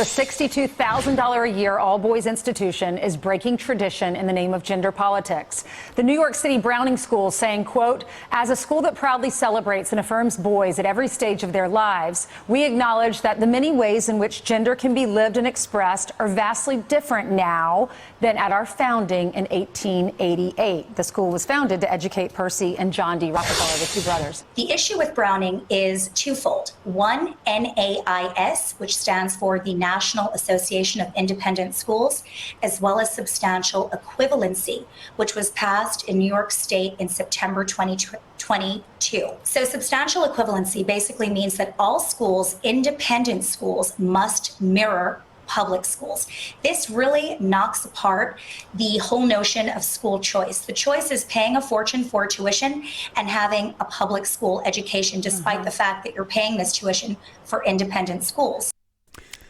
The $62,000 a year all-boys institution is breaking tradition in the name of gender politics. The New York City Browning School saying, quote, as a school that proudly celebrates and affirms boys at every stage of their lives, we acknowledge that the many ways in which gender can be lived and expressed are vastly different now than at our founding in 1888. The school was founded to educate Percy and John D. Rockefeller, the two brothers. The issue with Browning is twofold. One, NAIS, which stands for the National Association of Independent Schools, as well as substantial equivalency, which was passed in New York State in September 2022. So substantial equivalency basically means that all schools, independent schools, must mirror public schools. This really knocks apart the whole notion of school choice. The choice is paying a fortune for tuition and having a public school education, despite the fact that you're paying this tuition for independent schools.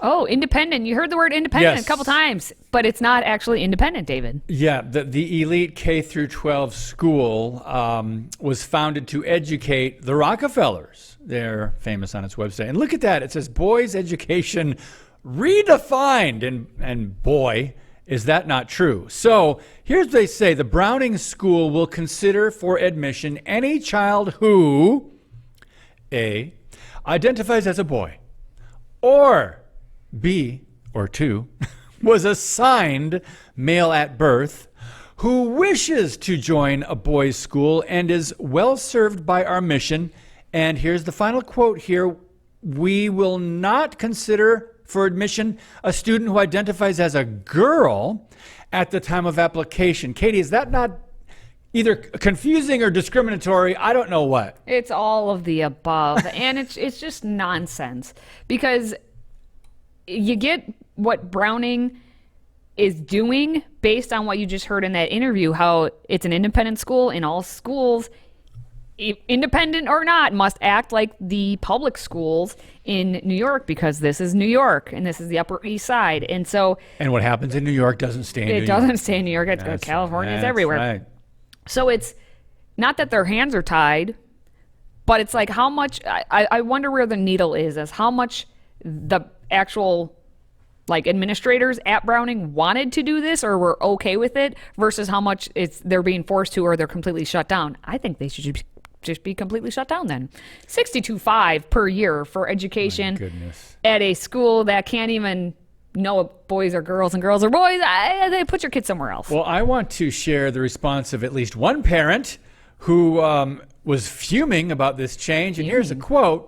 Oh, independent. You heard the word independent a couple times, but it's not actually independent, David. Yeah, the elite K through 12 school was founded to educate the Rockefellers. They're famous on its website. And look at that. It says boys education redefined. And boy, is that not true. So here's what they say. The Browning School will consider for admission any child who, A, identifies as a boy, or B, or 2, was assigned male at birth, who wishes to join a boys' school and is well served by our mission. And here's the final quote here. We will not consider for admission a student who identifies as a girl at the time of application. Katie, is that not either confusing or discriminatory? I don't know what. It's all of the above. And it's just nonsense, because you get what Browning is doing based on what you just heard in that interview, how it's an independent school, and all schools, independent or not, must act like the public schools in New York, because this is New York and this is the Upper East Side. And so, and what happens in New York doesn't stay in New York. It doesn't stay in New York. It's California. It's everywhere. Right. So it's not that their hands are tied, but it's like how much, I wonder where the needle is, as how much the actual like administrators at Browning wanted to do this or were okay with it, versus how much they're being forced to, or they're completely shut down. I think they should just be completely shut down then. $62,500 per year for education at a school that can't even know what boys are girls and girls are boys. They put your kid somewhere else. Well, I want to share the response of at least one parent who was fuming about this change. And here's a quote.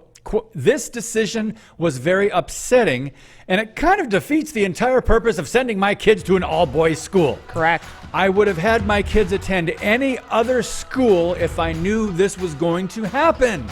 This decision was very upsetting, and it kind of defeats the entire purpose of sending my kids to an all-boys school. Correct. I would have had my kids attend any other school if I knew this was going to happen.